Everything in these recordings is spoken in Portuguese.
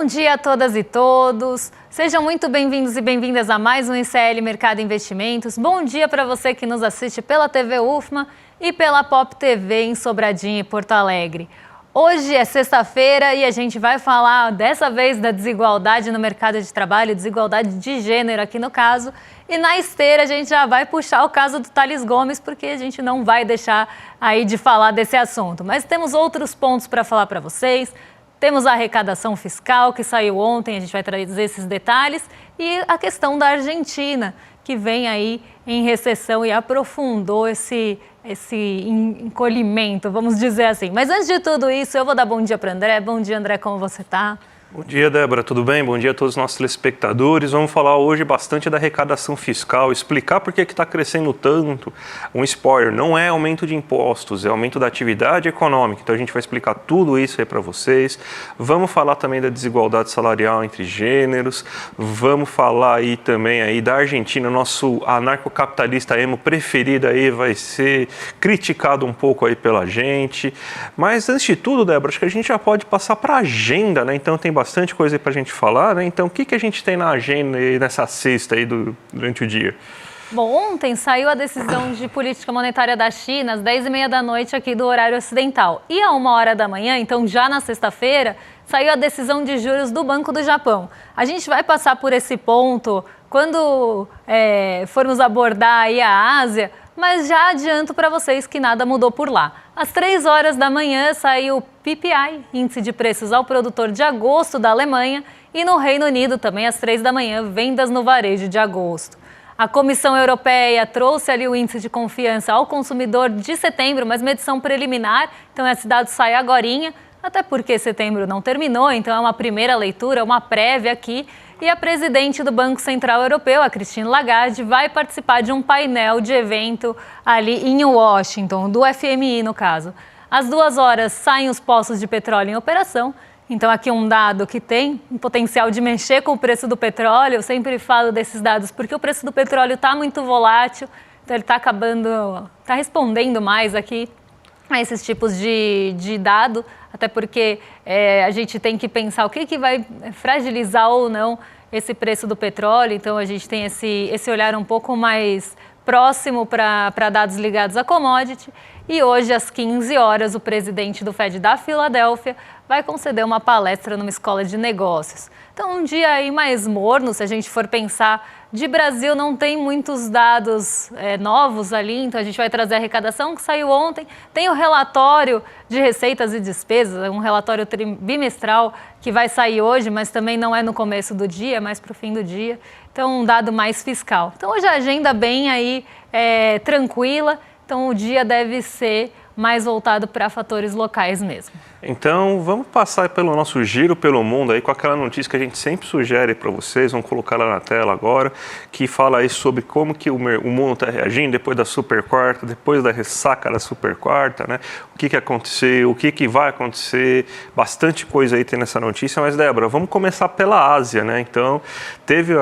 dia a todas e todos. Sejam muito bem-vindos e bem-vindas a mais um ICL Mercado Investimentos. Bom dia para você que nos assiste pela TV UFMA e pela Pop TV em Sobradinho e Porto Alegre. Hoje é sexta-feira e a gente vai falar dessa vez da desigualdade no mercado de trabalho, desigualdade de gênero aqui no caso. E na esteira a gente já vai puxar o caso do Tales Gomes, porque a gente não vai deixar aí de falar desse assunto. Mas temos outros pontos para falar para vocês. Temos a arrecadação fiscal que saiu ontem, a gente vai trazer esses detalhes. E a questão da Argentina, que vem aí em recessão e aprofundou esse encolhimento, vamos dizer assim. Mas antes de tudo isso, eu vou dar bom dia para o André. Bom dia, André, como você está? Bom dia, Débora, tudo bem? Bom dia a todos os nossos telespectadores. Vamos falar hoje bastante da arrecadação fiscal, explicar por que está crescendo tanto. Um spoiler, não é aumento de impostos, é aumento da atividade econômica. Então a gente vai explicar tudo isso aí para vocês. Vamos falar também da desigualdade salarial entre gêneros. Vamos falar aí também aí da Argentina, nosso anarcocapitalista emo preferido aí vai ser criticado um pouco aí pela gente. Mas antes de tudo, Débora, acho que a gente já pode passar para a agenda, né? Então tem bastante coisa aí para a gente falar, né? Então, o que a gente tem na agenda aí nessa sexta aí durante o dia? Bom, ontem saiu a decisão de política monetária da China às 10h30 da noite aqui do horário ocidental. E à 1h da manhã, então já na sexta-feira, saiu a decisão de juros do Banco do Japão. A gente vai passar por esse ponto quando formos abordar aí a Ásia, mas já adianto para vocês que nada mudou por lá. Às 3h da manhã saiu o PPI, Índice de Preços ao Produtor de agosto da Alemanha, e no Reino Unido também às 3h da manhã, vendas no varejo de agosto. A Comissão Europeia trouxe ali o Índice de Confiança ao Consumidor de setembro, mas medição preliminar, então esse dado sai agorinha, até porque setembro não terminou, então é uma primeira leitura, uma prévia aqui. E a presidente do Banco Central Europeu, a Christine Lagarde, vai participar de um painel de evento ali em Washington, do FMI no caso. Às 2h saem os poços de petróleo em operação. Então aqui um dado que tem um potencial de mexer com o preço do petróleo. Eu sempre falo desses dados porque o preço do petróleo está muito volátil, então ele está respondendo mais aqui a esses tipos de dado, até porque a gente tem que pensar o que vai fragilizar ou não esse preço do petróleo. Então a gente tem esse olhar um pouco mais próximo para dados ligados à commodity. E hoje, às 15h, o presidente do Fed da Filadélfia vai conceder uma palestra numa escola de negócios. Então, um dia aí mais morno, se a gente for pensar, de Brasil não tem muitos dados novos ali, então a gente vai trazer a arrecadação que saiu ontem. Tem o relatório de receitas e despesas, um relatório bimestral que vai sair hoje, mas também não é no começo do dia, é mais para o fim do dia. Então, um dado mais fiscal. Então, hoje a agenda bem aí tranquila. Então, o dia deve ser mais voltado para fatores locais mesmo. Então, vamos passar pelo nosso giro pelo mundo aí com aquela notícia que a gente sempre sugere para vocês, vamos colocar lá na tela agora, que fala aí sobre como que o mundo está reagindo depois da super quarta, depois da ressaca da super quarta, né? O que aconteceu, o que vai acontecer, bastante coisa aí tem nessa notícia, mas Débora, vamos começar pela Ásia, né? Então, teve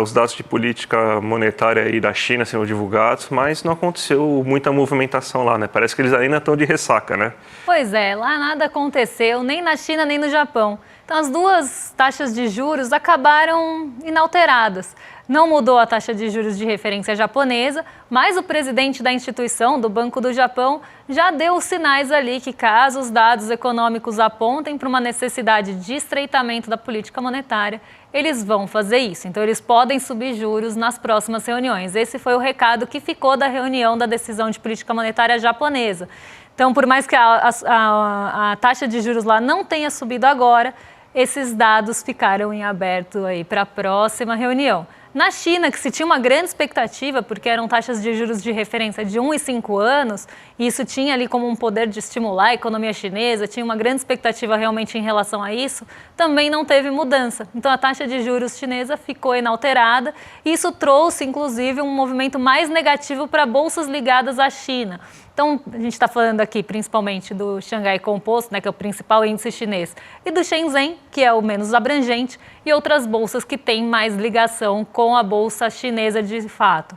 os dados de política monetária aí da China sendo divulgados, mas não aconteceu muita movimentação lá, né? Parece que eles ainda estão de ressaca, né? Pois é, lá nada aconteceu, nem na China, nem no Japão. Então, as duas taxas de juros acabaram inalteradas. Não mudou a taxa de juros de referência japonesa, mas o presidente da instituição, do Banco do Japão, já deu os sinais ali que, caso os dados econômicos apontem para uma necessidade de estreitamento da política monetária, eles vão fazer isso. Então, eles podem subir juros nas próximas reuniões. Esse foi o recado que ficou da reunião da decisão de política monetária japonesa. Então, por mais que a taxa de juros lá não tenha subido agora, esses dados ficaram em aberto aí para a próxima reunião. Na China, que se tinha uma grande expectativa, porque eram taxas de juros de referência de 1 e 5 anos, e isso tinha ali como um poder de estimular a economia chinesa, tinha uma grande expectativa realmente em relação a isso, também não teve mudança. Então, a taxa de juros chinesa ficou inalterada, e isso trouxe, inclusive, um movimento mais negativo para bolsas ligadas à China. Então, a gente está falando aqui principalmente do Xangai Composto, né, que é o principal índice chinês, e do Shenzhen, que é o menos abrangente, e outras bolsas que têm mais ligação com a bolsa chinesa de fato.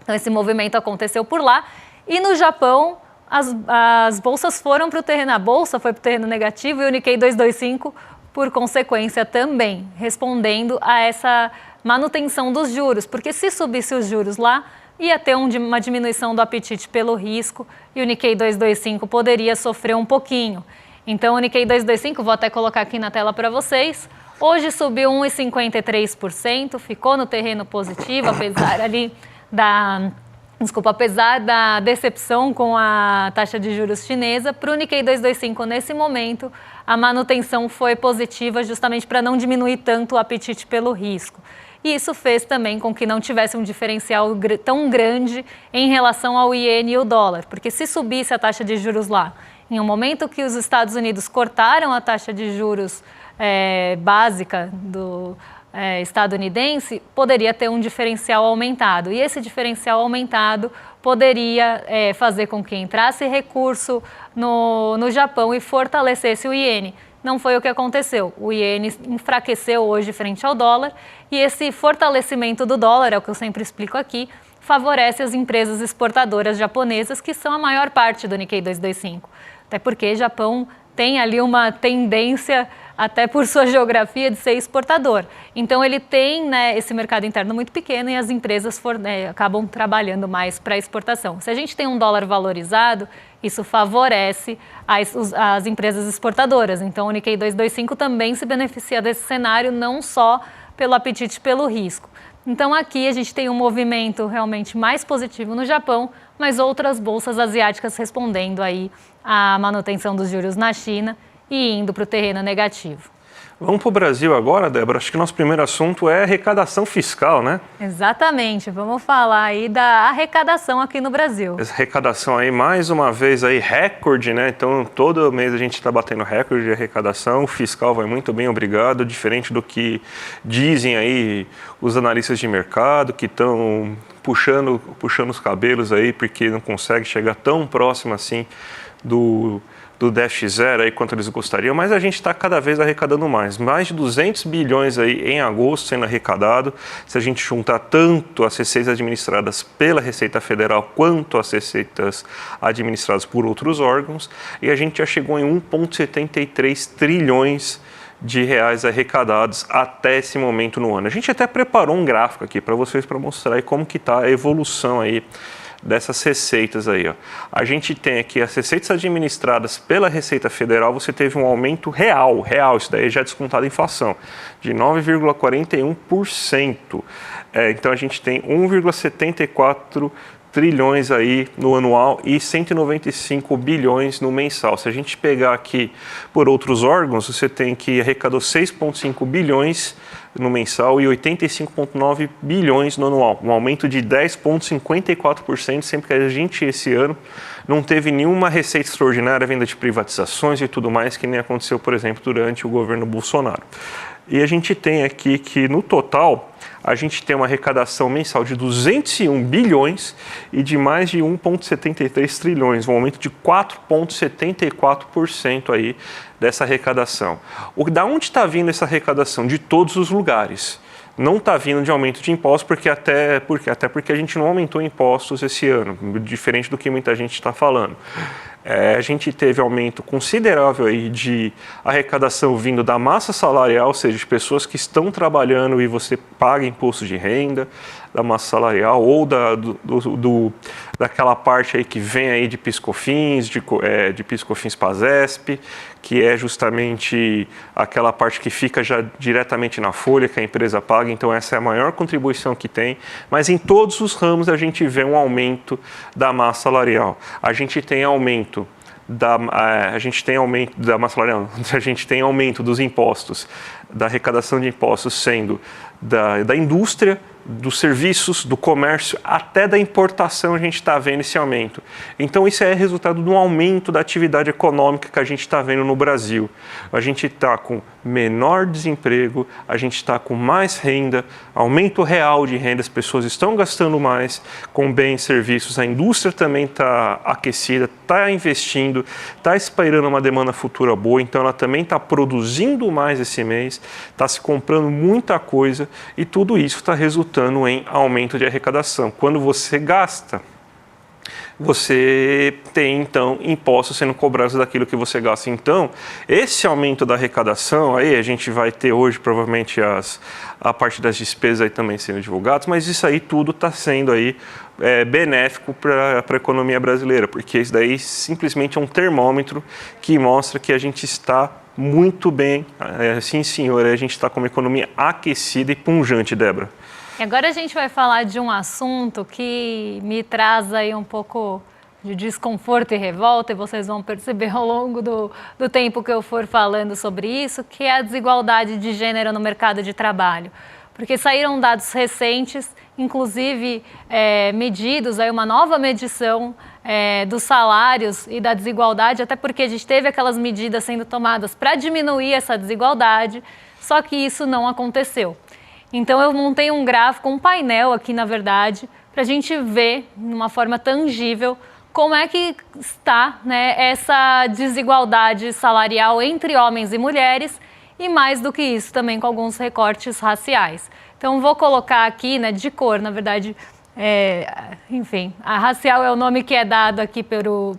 Então, esse movimento aconteceu por lá. E no Japão, as bolsas foram para o terreno, a bolsa foi para o terreno negativo e o Nikkei 225 por consequência também, respondendo a essa manutenção dos juros, porque se subisse os juros lá, ia ter uma diminuição do apetite pelo risco e o Nikkei 225 poderia sofrer um pouquinho. Então o Nikkei 225, vou até colocar aqui na tela para vocês, hoje subiu 1,53%, ficou no terreno positivo, apesar da decepção com a taxa de juros chinesa. Para o Nikkei 225, nesse momento, a manutenção foi positiva justamente para não diminuir tanto o apetite pelo risco. E isso fez também com que não tivesse um diferencial tão grande em relação ao iene e o dólar, porque se subisse a taxa de juros lá, em um momento que os Estados Unidos cortaram a taxa de juros básica do estadunidense, poderia ter um diferencial aumentado. E esse diferencial aumentado poderia fazer com que entrasse recurso no Japão e fortalecesse o iene. Não foi o que aconteceu. O iene enfraqueceu hoje frente ao dólar e esse fortalecimento do dólar, é o que eu sempre explico aqui, favorece as empresas exportadoras japonesas, que são a maior parte do Nikkei 225. Até porque o Japão tem ali uma tendência, até por sua geografia, de ser exportador. Então ele tem esse mercado interno muito pequeno e as empresas acabam trabalhando mais para exportação. Se a gente tem um dólar valorizado, isso favorece as empresas exportadoras. Então o Nikkei 225 também se beneficia desse cenário, não só pelo apetite pelo risco. Então aqui a gente tem um movimento realmente mais positivo no Japão, mas outras bolsas asiáticas respondendo aí à manutenção dos juros na China e indo para o terreno negativo. Vamos para o Brasil agora, Débora. Acho que nosso primeiro assunto é arrecadação fiscal, né? Exatamente. Vamos falar aí da arrecadação aqui no Brasil. Essa arrecadação aí, mais uma vez, aí, recorde, né? Então, todo mês a gente está batendo recorde de arrecadação. O fiscal vai muito bem, obrigado. Diferente do que dizem aí os analistas de mercado, que estão puxando os cabelos aí, porque não consegue chegar tão próximo assim do déficit zero aí quanto eles gostariam, mas a gente está cada vez arrecadando mais de 200 bilhões aí em agosto sendo arrecadado. Se a gente juntar tanto as receitas administradas pela Receita Federal quanto as receitas administradas por outros órgãos, e a gente já chegou em 1,73 trilhões de reais arrecadados até esse momento no ano. A gente até preparou um gráfico aqui para vocês, para mostrar aí como que está a evolução aí dessas receitas aí, ó. A gente tem aqui as receitas administradas pela Receita Federal, você teve um aumento real, isso daí já descontado a inflação, de 9,41%. Então a gente tem 1,74 trilhões aí no anual e 195 bilhões no mensal. Se a gente pegar aqui por outros órgãos, você tem que arrecadou 6,5 bilhões no mensal e 85,9 bilhões no anual, um aumento de 10,54%, sempre que a gente esse ano não teve nenhuma receita extraordinária, venda de privatizações e tudo mais, que nem aconteceu, por exemplo, durante o governo Bolsonaro. E a gente tem aqui que, no total, a gente tem uma arrecadação mensal de 201 bilhões e de mais de 1,73 trilhões, um aumento de 4,74% aí dessa arrecadação. Da onde está vindo essa arrecadação? De todos os lugares. Não está vindo de aumento de impostos, até porque a gente não aumentou impostos esse ano, diferente do que muita gente está falando. A gente teve aumento considerável aí de arrecadação vindo da massa salarial, ou seja, de pessoas que estão trabalhando e você paga imposto de renda, da massa salarial ou daquela parte aí que vem aí de PIS/COFINS, de PIS/COFINS/PASESP, que é justamente aquela parte que fica já diretamente na folha que a empresa paga. Então essa é a maior contribuição que tem, mas em todos os ramos a gente vê um aumento da massa salarial. A gente tem aumento da massa salarial, a gente tem aumento dos impostos, da arrecadação de impostos sendo da indústria, dos serviços, do comércio, até da importação a gente está vendo esse aumento. Então isso é resultado de um aumento da atividade econômica que a gente está vendo no Brasil. A gente está com menor desemprego, a gente está com mais renda, aumento real de renda, as pessoas estão gastando mais com bens e serviços, a indústria também está aquecida, está investindo, está esperando uma demanda futura boa, então ela também está produzindo mais esse mês, está se comprando muita coisa e tudo isso está resultando em aumento de arrecadação. Quando você gasta, você tem, então, impostos sendo cobrados daquilo que você gasta. Então, esse aumento da arrecadação, aí a gente vai ter hoje, provavelmente, a parte das despesas aí também sendo divulgadas, mas isso aí tudo está sendo aí benéfico para a economia brasileira, porque isso daí simplesmente é um termômetro que mostra que a gente está muito bem, sim senhor, a gente está com uma economia aquecida e pungente, Débora. E agora a gente vai falar de um assunto que me traz aí um pouco de desconforto e revolta, e vocês vão perceber ao longo do tempo que eu for falando sobre isso, que é a desigualdade de gênero no mercado de trabalho. Porque saíram dados recentes, inclusive medidos, aí uma nova medição dos salários e da desigualdade, até porque a gente teve aquelas medidas sendo tomadas para diminuir essa desigualdade, só que isso não aconteceu. Então eu montei um gráfico, um painel aqui, na verdade, para a gente ver, de uma forma tangível, como é que está, né, essa desigualdade salarial entre homens e mulheres, e mais do que isso, também com alguns recortes raciais. Então vou colocar aqui, né, de cor, na verdade, enfim, a racial é o nome que é dado aqui pro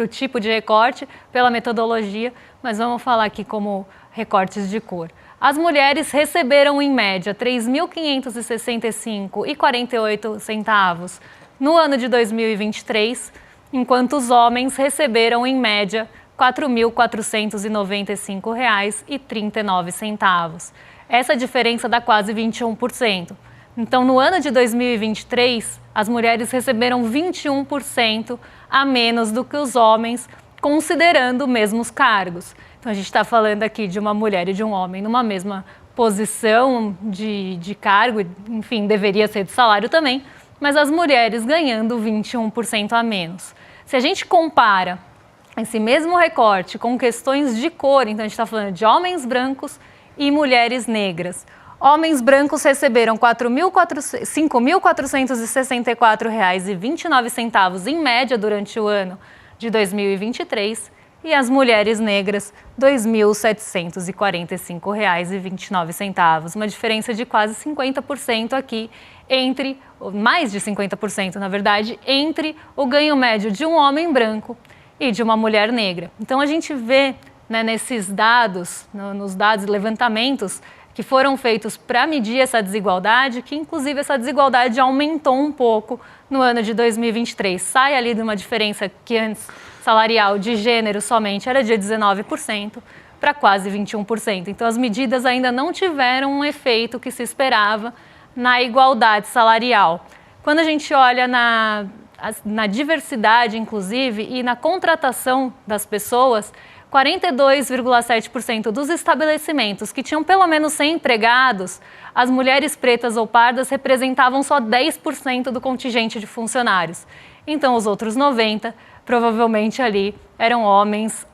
tipo de recorte, pela metodologia, mas vamos falar aqui como recortes de cor. As mulheres receberam, em média, R$ 3.565,48 no ano de 2023, enquanto os homens receberam, em média, R$ 4.495,39. Essa diferença dá quase 21%. Então, no ano de 2023, as mulheres receberam 21% a menos do que os homens, considerando os mesmos cargos. Então, a gente está falando aqui de uma mulher e de um homem numa mesma posição de cargo, enfim, deveria ser de salário também, mas as mulheres ganhando 21% a menos. Se a gente compara esse mesmo recorte com questões de cor, então a gente está falando de homens brancos e mulheres negras. Homens brancos receberam R$ 5.464,29 em média durante o ano de 2023, e as mulheres negras, R$ 2.745,29. Uma diferença de quase 50% aqui, mais de 50%, na verdade, entre o ganho médio de um homem branco e de uma mulher negra. Então, a gente vê, né, nesses dados, nos dados levantamentos que foram feitos para medir essa desigualdade, que inclusive essa desigualdade aumentou um pouco no ano de 2023. Sai ali de uma diferença que antes salarial de gênero somente era de 19% para quase 21%. Então, as medidas ainda não tiveram um efeito que se esperava na igualdade salarial. Quando a gente olha na diversidade, inclusive, e na contratação das pessoas, 42,7% dos estabelecimentos que tinham pelo menos 100 empregados, as mulheres pretas ou pardas representavam só 10% do contingente de funcionários. Então, os outros 90%, provavelmente ali, eram homens,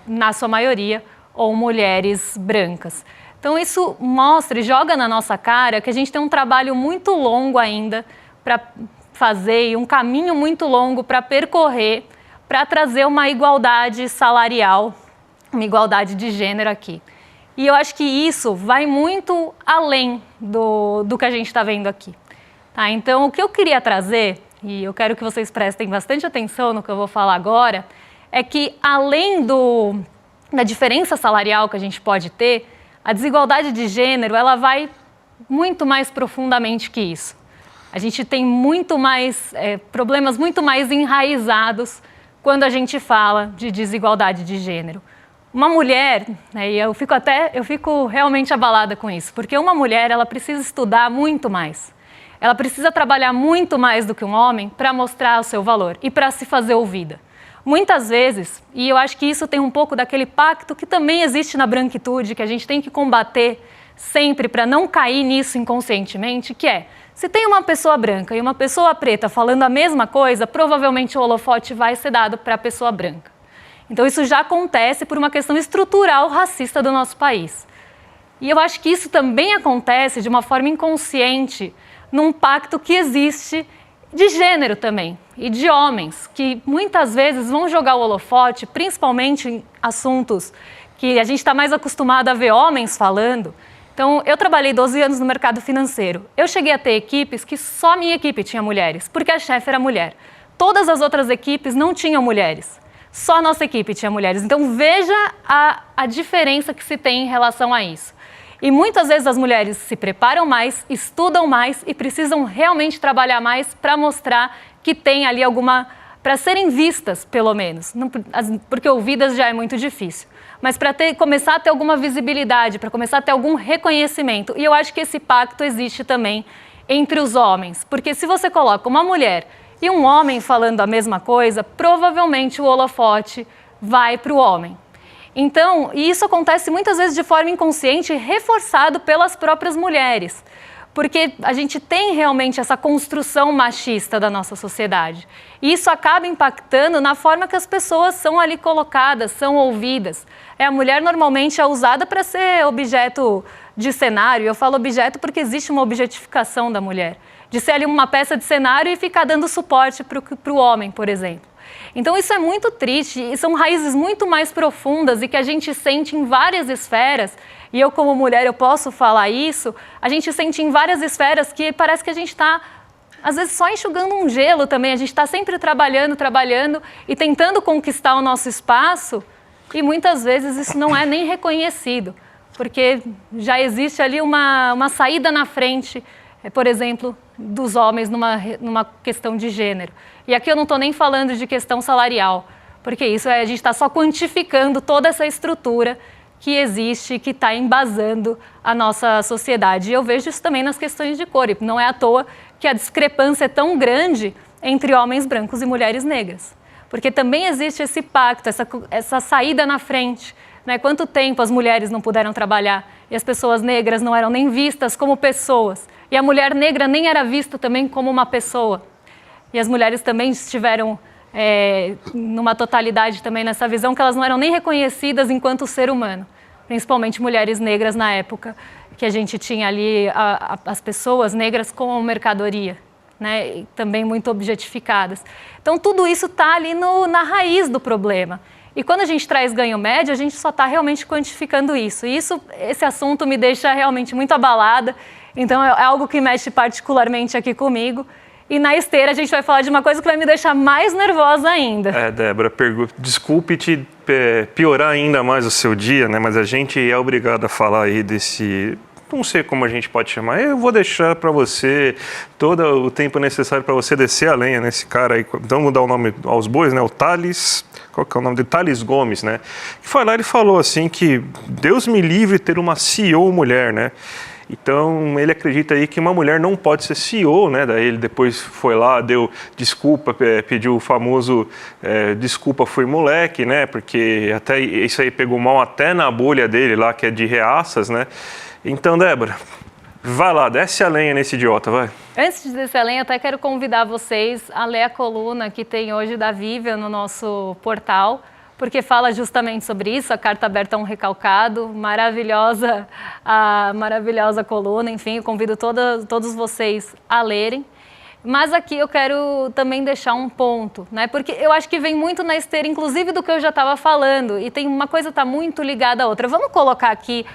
na sua maioria, ou mulheres brancas. Então, isso mostra e joga na nossa cara que a gente tem um trabalho muito longo ainda para fazer e um caminho muito longo para percorrer, para trazer uma igualdade salarial, uma igualdade de gênero aqui. E eu acho que isso vai muito além do que a gente está vendo aqui. Tá? Então, o que eu queria trazer, e eu quero que vocês prestem bastante atenção no que eu vou falar agora, é que além da diferença salarial que a gente pode ter, a desigualdade de gênero, ela vai muito mais profundamente que isso. A gente tem muito mais problemas muito mais enraizados quando a gente fala de desigualdade de gênero. Uma mulher, né, e eu fico realmente abalada com isso, porque uma mulher, ela precisa estudar muito mais. Ela precisa trabalhar muito mais do que um homem para mostrar o seu valor e para se fazer ouvida. Muitas vezes, e eu acho que isso tem um pouco daquele pacto que também existe na branquitude, que a gente tem que combater sempre para não cair nisso inconscientemente, que é, se tem uma pessoa branca e uma pessoa preta falando a mesma coisa, provavelmente o holofote vai ser dado para a pessoa branca. Então isso já acontece por uma questão estrutural racista do nosso país. E eu acho que isso também acontece de uma forma inconsciente num pacto que existe de gênero também, e de homens, que muitas vezes vão jogar o holofote, principalmente em assuntos que a gente está mais acostumado a ver homens falando. Então, eu trabalhei 12 anos no mercado financeiro. Eu cheguei a ter equipes que só minha equipe tinha mulheres, porque a chefe era mulher. todas as outras equipes não tinham mulheres. Só a nossa equipe tinha mulheres. Então, veja a diferença que se tem em relação a isso. E muitas vezes as mulheres se preparam mais, estudam mais e precisam realmente trabalhar mais para mostrar que tem ali alguma... para serem vistas, pelo menos. Não, porque ouvidas já é muito difícil. Mas para começar a ter alguma visibilidade, para começar a ter algum reconhecimento. E eu acho que esse pacto existe também entre os homens. Porque se você coloca uma mulher e um homem falando a mesma coisa, provavelmente o holofote vai para o homem. Então, e isso acontece muitas vezes de forma inconsciente, reforçado pelas próprias mulheres. Porque a gente tem realmente essa construção machista da nossa sociedade. E isso acaba impactando na forma que as pessoas são ali colocadas, são ouvidas. A mulher normalmente é usada para ser objeto de cenário. Eu falo objeto porque existe uma objetificação da mulher. De ser ali uma peça de cenário e ficar dando suporte para o homem, por exemplo. Então isso é muito triste e são raízes muito mais profundas e que a gente sente em várias esferas. E eu, como mulher, eu posso falar isso. A gente sente em várias esferas que parece que a gente está, às vezes, só enxugando um gelo também. A gente está sempre trabalhando e tentando conquistar o nosso espaço. E muitas vezes isso não é nem reconhecido, porque já existe ali uma saída na frente, por exemplo, dos homens numa questão de gênero. E aqui eu não estou nem falando de questão salarial, porque isso a gente está só quantificando toda essa estrutura que existe, que está embasando a nossa sociedade. E eu vejo isso também nas questões de cor, e não é à toa que a discrepância é tão grande entre homens brancos e mulheres negras. Porque também existe esse pacto, essa saída na frente. Né? Quanto tempo as mulheres não puderam trabalhar e as pessoas negras não eram nem vistas como pessoas. E a mulher negra nem era vista também como uma pessoa. E as mulheres também estiveram numa totalidade também nessa visão que elas não eram nem reconhecidas enquanto ser humano. Principalmente mulheres negras na época, que a gente tinha ali as pessoas negras como mercadoria. Né, e também muito objetificadas. Então, tudo isso está ali na raiz do problema. E quando a gente traz ganho médio, a gente só está realmente quantificando isso. E esse assunto me deixa realmente muito abalada. Então, é algo que mexe particularmente aqui comigo. E na esteira a gente vai falar de uma coisa que vai me deixar mais nervosa ainda. Débora, desculpe te piorar ainda mais o seu dia, né? Mas a gente é obrigado a falar aí desse... Não sei como a gente pode chamar. Eu vou deixar para você todo o tempo necessário para você descer a lenha nesse cara aí. Então, vamos dar o nome aos bois, né? O Thales, qual que é o nome dele? Thales Gomes, né? Que foi lá e falou assim que Deus me livre ter uma CEO mulher, né? Então, ele acredita aí que uma mulher não pode ser CEO, né? Daí ele depois foi lá, deu desculpa, pediu o famoso desculpa, fui moleque, né? Porque até isso aí pegou mal até na bolha dele lá, que é de reaças, né? Então, Débora, vai lá, desce a lenha nesse idiota, vai. Antes de descer a lenha, até quero convidar vocês a ler a coluna que tem hoje da Vivian no nosso portal, porque fala justamente sobre isso, a carta aberta a um recalcado, maravilhosa, a maravilhosa coluna, enfim, eu convido todos vocês a lerem. Mas aqui eu quero também deixar um ponto, né? Porque eu acho que vem muito na esteira, inclusive do que eu já estava falando, e tem uma coisa que está muito ligada à outra. Vamos colocar aqui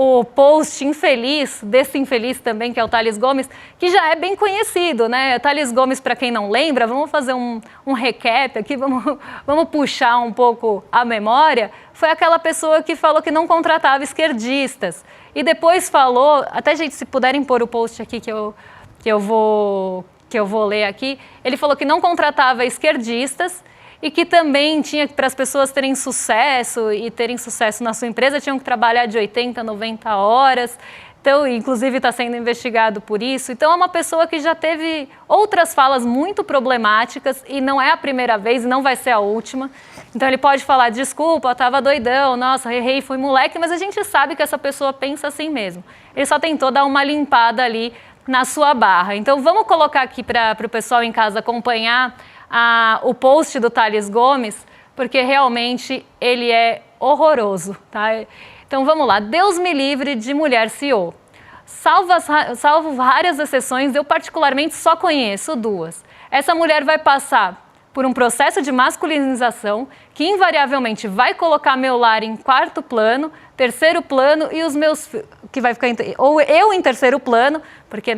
o post infeliz, desse infeliz também, que é o Thales Gomes, que já é bem conhecido, né? Thales Gomes, para quem não lembra, vamos fazer um recap aqui, vamos puxar um pouco a memória. Foi aquela pessoa que falou que não contratava esquerdistas. E depois falou, até gente, se puderem pôr o post aqui que eu vou ler aqui, ele falou que não contratava esquerdistas, e que também tinha que, para as pessoas terem sucesso e terem sucesso na sua empresa, tinham que trabalhar de 80, 90 horas. Então, inclusive, está sendo investigado por isso. Então, é uma pessoa que já teve outras falas muito problemáticas e não é a primeira vez e não vai ser a última. Então, ele pode falar, desculpa, eu estava doidão, nossa, errei, fui moleque, mas a gente sabe que essa pessoa pensa assim mesmo. Ele só tentou dar uma limpada ali na sua barra. Então, vamos colocar aqui para o pessoal em casa acompanhar o post do Thales Gomes, porque realmente ele é horroroso, tá? Então vamos lá, Deus me livre de mulher CEO. Salvo várias exceções, eu particularmente só conheço duas. Essa mulher vai passar por um processo de masculinização que invariavelmente vai colocar meu lar em quarto plano, terceiro plano e os meus que vai ficar ou eu em terceiro plano, porque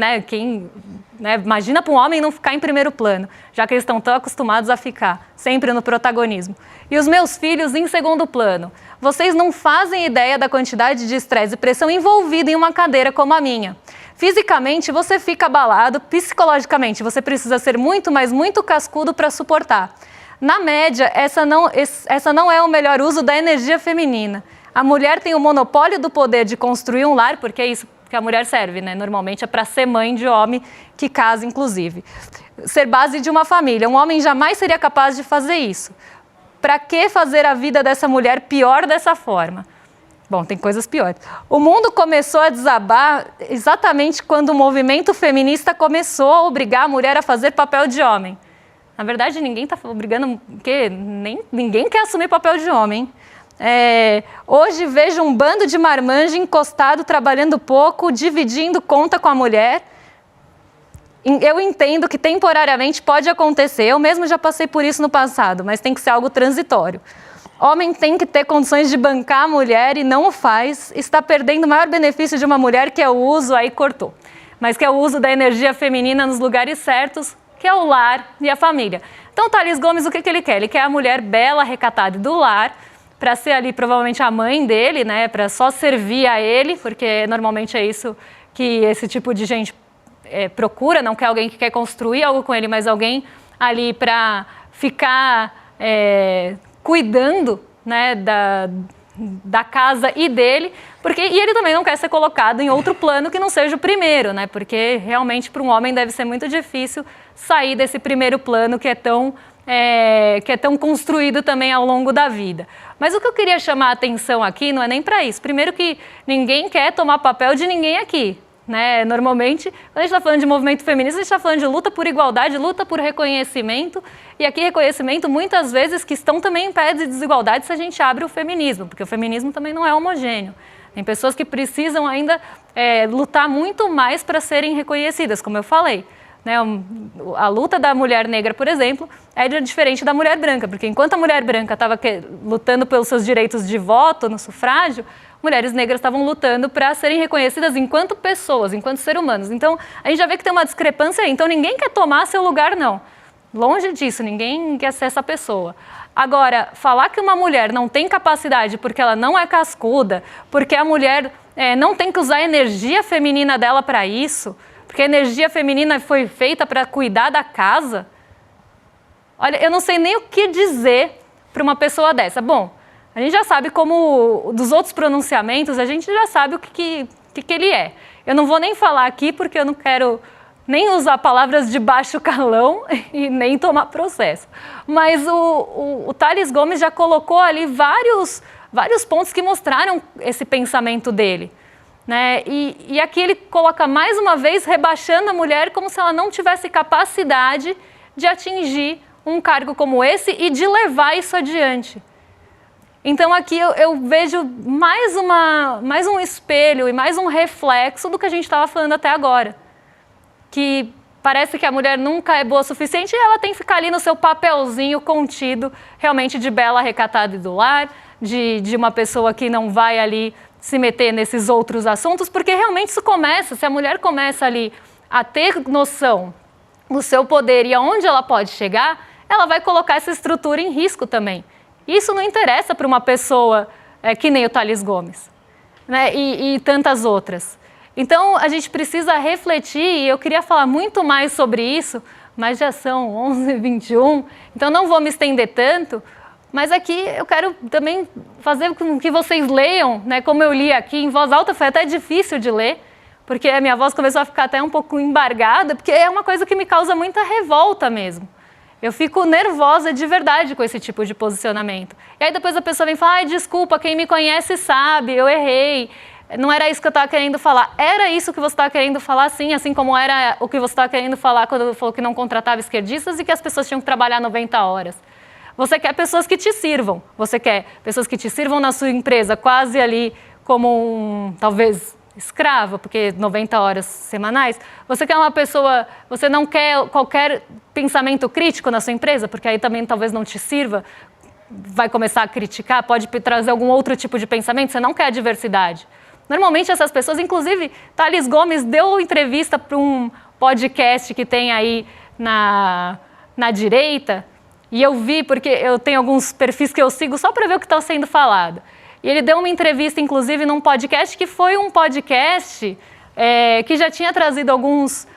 imagina para um homem não ficar em primeiro plano, já que eles estão tão acostumados a ficar sempre no protagonismo. E os meus filhos em segundo plano. Vocês não fazem ideia da quantidade de estresse e pressão envolvida em uma cadeira como a minha. Fisicamente você fica abalado, psicologicamente você precisa ser muito, mas muito cascudo para suportar. Na média, essa não é o melhor uso da energia feminina. A mulher tem o monopólio do poder de construir um lar, porque é isso que a mulher serve, né? Normalmente é para ser mãe de homem que casa, inclusive. Ser base de uma família. Um homem jamais seria capaz de fazer isso. Para que fazer a vida dessa mulher pior dessa forma? Bom, tem coisas piores. O mundo começou a desabar exatamente quando o movimento feminista começou a obrigar a mulher a fazer papel de homem. Na verdade, ninguém está obrigando, porque ninguém quer assumir papel de homem. Hoje vejo um bando de marmanjo encostado, trabalhando pouco, dividindo conta com a mulher. Eu entendo que temporariamente pode acontecer, eu mesmo já passei por isso no passado, mas tem que ser algo transitório. Homem tem que ter condições de bancar a mulher e não o faz, está perdendo o maior benefício de uma mulher, que é o uso, aí cortou, mas que é o uso da energia feminina nos lugares certos, que é o lar e a família. Então, o Tales Gomes, o que ele quer? Ele quer a mulher bela, recatada do lar, para ser ali provavelmente a mãe dele, né? Para só servir a ele, porque normalmente é isso que esse tipo de gente procura, não quer alguém que quer construir algo com ele, mas alguém ali para ficar cuidando, né, da casa e dele, e ele também não quer ser colocado em outro plano que não seja o primeiro, né? Porque realmente para um homem deve ser muito difícil sair desse primeiro plano que é tão construído também ao longo da vida. Mas o que eu queria chamar a atenção aqui não é nem para isso. Primeiro que ninguém quer tomar papel de ninguém aqui, né? Normalmente, quando a gente está falando de movimento feminista, a gente está falando de luta por igualdade, luta por reconhecimento, e aqui reconhecimento muitas vezes que estão também em pé de desigualdade se a gente abre o feminismo, porque o feminismo também não é homogêneo. Tem pessoas que precisam ainda lutar muito mais para serem reconhecidas, como eu falei. Né, a luta da mulher negra, por exemplo, é diferente da mulher branca, porque enquanto a mulher branca estava lutando pelos seus direitos de voto no sufrágio, mulheres negras estavam lutando para serem reconhecidas enquanto pessoas, enquanto seres humanos. Então, a gente já vê que tem uma discrepância aí. Então, ninguém quer tomar seu lugar, não. Longe disso, ninguém quer ser essa pessoa. Agora, falar que uma mulher não tem capacidade porque ela não é cascuda, porque a mulher não tem que usar a energia feminina dela para isso, porque a energia feminina foi feita para cuidar da casa. Olha, eu não sei nem o que dizer para uma pessoa dessa. Bom, a gente já sabe como, dos outros pronunciamentos, a gente já sabe o que ele é. Eu não vou nem falar aqui porque eu não quero nem usar palavras de baixo calão e nem tomar processo. Mas o Tales Gomes já colocou ali vários pontos que mostraram esse pensamento dele. Né? E aqui ele coloca mais uma vez rebaixando a mulher como se ela não tivesse capacidade de atingir um cargo como esse e de levar isso adiante. Então aqui eu vejo mais um espelho e mais um reflexo do que a gente estava falando até agora. Que parece que a mulher nunca é boa o suficiente e ela tem que ficar ali no seu papelzinho contido, realmente de bela, recatada e do lar, de uma pessoa que não vai ali se meter nesses outros assuntos, porque realmente isso começa, se a mulher começa ali a ter noção do seu poder e aonde ela pode chegar, ela vai colocar essa estrutura em risco também. Isso não interessa para uma pessoa que nem o Tales Gomes, né? E tantas outras. Então, a gente precisa refletir, e eu queria falar muito mais sobre isso, mas já são 11h21, então não vou me estender tanto. Mas aqui eu quero também fazer com que vocês leiam, né, como eu li aqui em voz alta, foi até difícil de ler, porque a minha voz começou a ficar até um pouco embargada, porque é uma coisa que me causa muita revolta mesmo. Eu fico nervosa de verdade com esse tipo de posicionamento. E aí depois a pessoa vem falar, ai, desculpa, quem me conhece sabe, eu errei. Não era isso que eu estava querendo falar. Era isso que você estava querendo falar, sim, assim como era o que você estava querendo falar quando falou que não contratava esquerdistas e que as pessoas tinham que trabalhar 90 horas. Você quer pessoas que te sirvam, você quer pessoas que te sirvam na sua empresa, quase ali como talvez, escravo, porque 90 horas semanais. Você quer uma pessoa, você não quer qualquer pensamento crítico na sua empresa, porque aí também talvez não te sirva. vai começar a criticar, pode trazer algum outro tipo de pensamento, você não quer a diversidade. Normalmente essas pessoas, inclusive, Thales Gomes deu entrevista para um podcast que tem aí na direita, e eu vi, porque eu tenho alguns perfis que eu sigo só para ver o que está sendo falado. E ele deu uma entrevista, inclusive, num podcast que foi um podcast que já tinha trazido alguns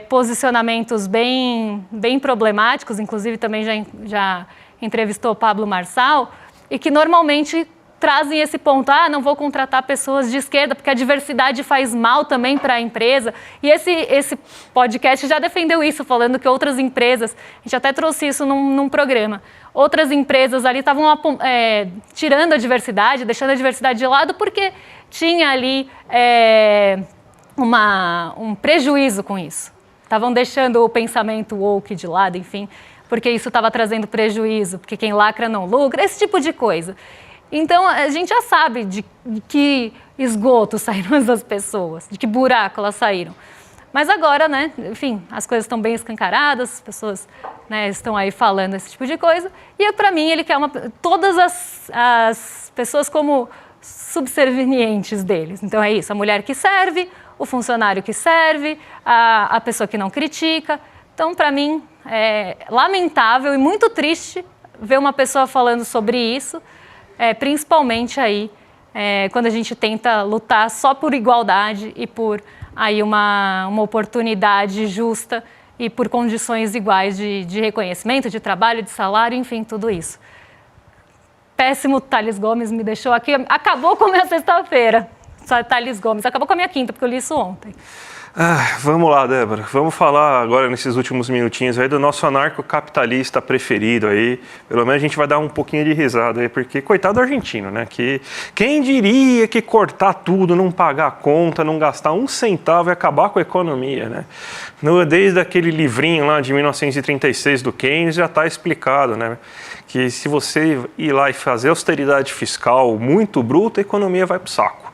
posicionamentos bem problemáticos, inclusive também já entrevistou o Pablo Marçal, e que normalmente trazem esse ponto, não vou contratar pessoas de esquerda, porque a diversidade faz mal também para a empresa. E esse podcast já defendeu isso, falando que outras empresas, a gente até trouxe isso num programa, outras empresas ali estavam tirando a diversidade, deixando a diversidade de lado, porque tinha ali um prejuízo com isso. Estavam deixando o pensamento woke de lado, enfim, porque isso estava trazendo prejuízo, porque quem lacra não lucra, esse tipo de coisa. Então, a gente já sabe de que esgoto saíram essas pessoas, de que buraco elas saíram. Mas agora, né, enfim, as coisas estão bem escancaradas, as pessoas, né, estão aí falando esse tipo de coisa. E, para mim, ele quer todas as pessoas como subservientes deles. Então, é isso, a mulher que serve, o funcionário que serve, a pessoa que não critica. Então, para mim, é lamentável e muito triste ver uma pessoa falando sobre isso, principalmente aí quando a gente tenta lutar só por igualdade e por aí uma oportunidade justa e por condições iguais de reconhecimento, de trabalho, de salário, enfim, tudo isso. Péssimo Thales Gomes me deixou aqui, acabou com a minha sexta-feira. Thales Gomes, acabou com a minha quinta, porque eu li isso ontem. Vamos lá, Débora. Vamos falar agora, nesses últimos minutinhos, aí do nosso anarcocapitalista preferido aí. Pelo menos a gente vai dar um pouquinho de risada aí, porque coitado do argentino, né? Que quem diria que cortar tudo, não pagar a conta, não gastar um centavo e acabar com a economia, né? Desde aquele livrinho lá de 1936 do Keynes já está explicado, né? Que se você ir lá e fazer austeridade fiscal muito bruta, a economia vai para o saco.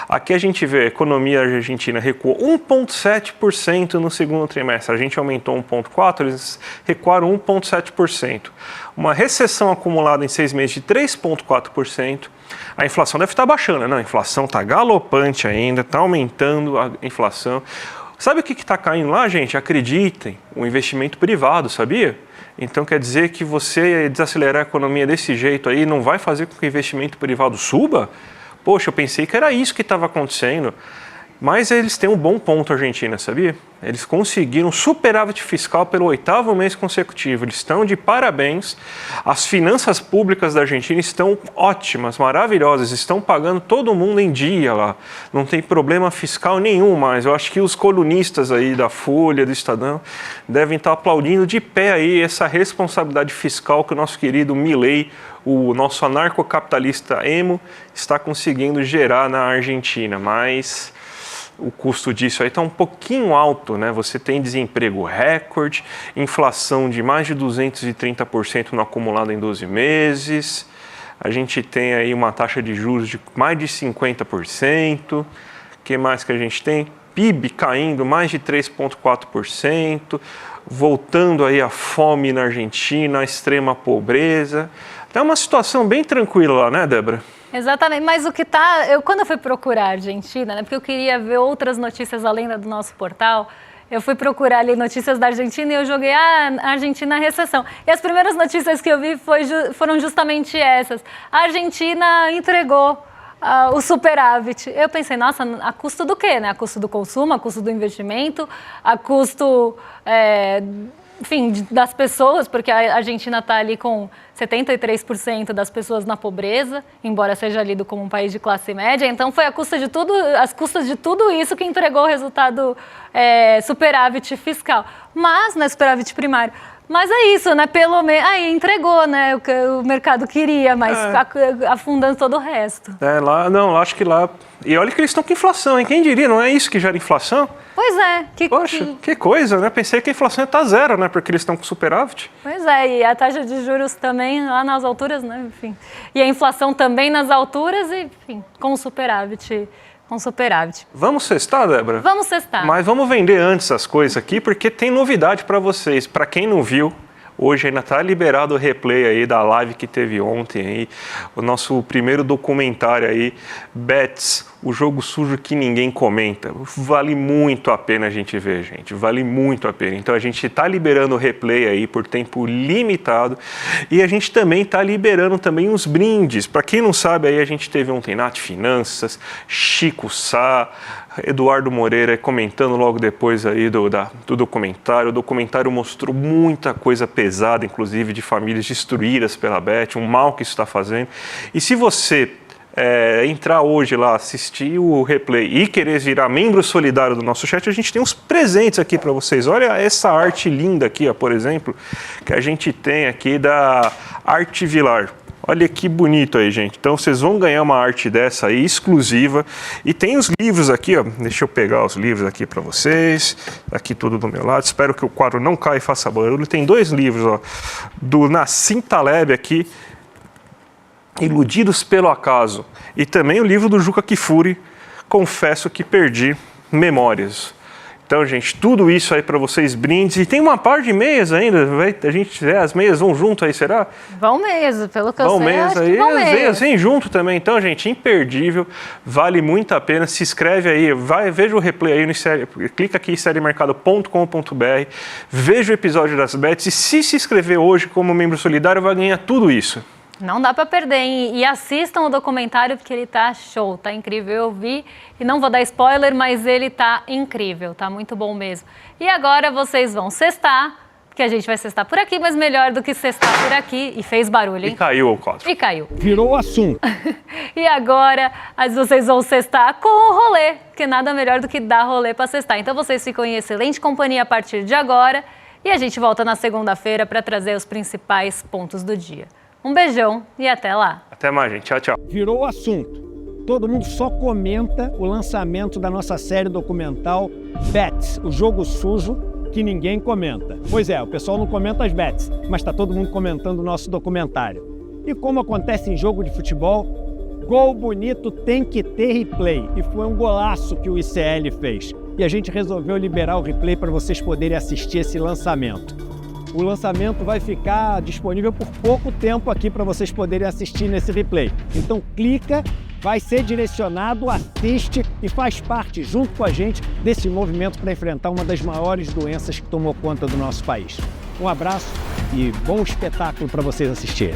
Aqui a gente vê a economia argentina recuou 1,7% no segundo trimestre. A gente aumentou 1,4%, eles recuaram 1,7%. Uma recessão acumulada em 6 meses de 3,4%. A inflação deve estar baixando, né? A inflação está galopante ainda, está aumentando a inflação. Sabe o que está caindo lá, gente? Acreditem, o investimento privado, sabia? Então quer dizer que você desacelerar a economia desse jeito aí não vai fazer com que o investimento privado suba? Poxa, eu pensei que era isso que estava acontecendo. Mas eles têm um bom ponto, Argentina, sabia? Eles conseguiram superávit fiscal pelo 8º mês consecutivo. Eles estão de parabéns. As finanças públicas da Argentina estão ótimas, maravilhosas. Estão pagando todo mundo em dia lá. Não tem problema fiscal nenhum mais. Eu acho que os colunistas aí da Folha, do Estadão, devem estar aplaudindo de pé aí essa responsabilidade fiscal que o nosso querido Milei, o nosso anarcocapitalista emo, está conseguindo gerar na Argentina. Mas o custo disso aí está um pouquinho alto, né? Você tem desemprego recorde, inflação de mais de 230% no acumulado em 12 meses, a gente tem aí uma taxa de juros de mais de 50%, o que mais que a gente tem? PIB caindo mais de 3,4%, voltando aí a fome na Argentina, a extrema pobreza. É uma situação bem tranquila lá, né, Débora? Exatamente, mas o que tá... Quando eu fui procurar a Argentina, né, porque eu queria ver outras notícias além da do nosso portal, eu fui procurar ali notícias da Argentina e eu joguei a Argentina recessão. E as primeiras notícias que eu vi foram justamente essas. A Argentina entregou o superávit. Eu pensei, nossa, a custo do quê, né? A custo do consumo, a custo do investimento, a custo... enfim, das pessoas, porque a Argentina está ali com 73% das pessoas na pobreza, embora seja lido como um país de classe média. Então, foi às custas de tudo isso que entregou o resultado superávit fiscal. Mas, não é superávit primário. Mas é isso, né? Pelo menos, aí entregou, né? O que o mercado queria, mas afundando todo o resto. Lá, não, acho que lá... E olha que eles estão com inflação, hein? Quem diria, não é isso que gera inflação? Pois é. Poxa, que coisa, né? Pensei que a inflação ia estar zero, né? Porque eles estão com superávit. Pois é, e a taxa de juros também lá nas alturas, né? Enfim. E a inflação também nas alturas e, enfim, com superávit. Vamos sextar, Débora? Vamos sextar. Mas vamos vender antes as coisas aqui, porque tem novidade para vocês. Para quem não viu, Hoje ainda está liberado o replay aí da live que teve ontem aí, o nosso primeiro documentário aí, Bets, o jogo sujo que ninguém comenta. Vale muito a pena a gente ver, gente, vale muito a pena. Então a gente está liberando o replay aí por tempo limitado e a gente também está liberando também os brindes. Para quem não sabe, aí a gente teve ontem Nath Finanças, Chico Sá, Eduardo Moreira comentando logo depois aí do documentário. O documentário mostrou muita coisa pesada, inclusive de famílias destruídas pela Bet, um mal que isso está fazendo. E se você entrar hoje lá, assistir o replay e querer virar membro solidário do nosso chat, a gente tem uns presentes aqui para vocês. Olha essa arte linda aqui, ó, por exemplo, que a gente tem aqui da Arte Vilar. Olha que bonito aí, gente. Então, vocês vão ganhar uma arte dessa aí, exclusiva. E tem os livros aqui, ó. Deixa eu pegar os livros aqui para vocês. Aqui tudo do meu lado. Espero que o quadro não caia e faça barulho. Tem 2 livros, ó. Do Nassim Taleb aqui, Iludidos pelo Acaso. E também o livro do Juca Kfouri, Confesso que Perdi Memórias. Então, gente, tudo isso aí para vocês, brindes. E tem uma par de meias ainda. As meias vão junto aí, será? Vão mesmo, pelo que eu sei, meias acho aí, que vão as mesmo. meias vêm junto também. Então, gente, imperdível. Vale muito a pena. Se inscreve aí, veja o replay aí, clica aqui em seriemercado.com.br, veja o episódio das bets. E se inscrever hoje como membro solidário, vai ganhar tudo isso. Não dá para perder, hein? E assistam o documentário porque ele tá show, tá incrível. Eu vi e não vou dar spoiler, mas ele tá incrível, tá muito bom mesmo. E agora vocês vão sextar, porque a gente vai sextar por aqui, mas melhor do que sextar por aqui. E fez barulho, hein? E caiu o quadro. E caiu. Virou o assunto. E agora vocês vão sextar com o rolê, porque nada melhor do que dar rolê para sextar. Então vocês ficam em excelente companhia a partir de agora e a gente volta na segunda-feira para trazer os principais pontos do dia. Um beijão e até lá. Até mais, gente. Tchau, tchau. Virou o assunto. Todo mundo só comenta o lançamento da nossa série documental Bets, o jogo sujo que ninguém comenta. Pois é, o pessoal não comenta as bets, mas está todo mundo comentando o nosso documentário. E como acontece em jogo de futebol, gol bonito tem que ter replay. E foi um golaço que o ICL fez. E a gente resolveu liberar o replay para vocês poderem assistir esse lançamento. O lançamento vai ficar disponível por pouco tempo aqui para vocês poderem assistir nesse replay. Então clica, vai ser direcionado, assiste e faz parte, junto com a gente, desse movimento para enfrentar uma das maiores doenças que tomou conta do nosso país. Um abraço e bom espetáculo para vocês assistirem.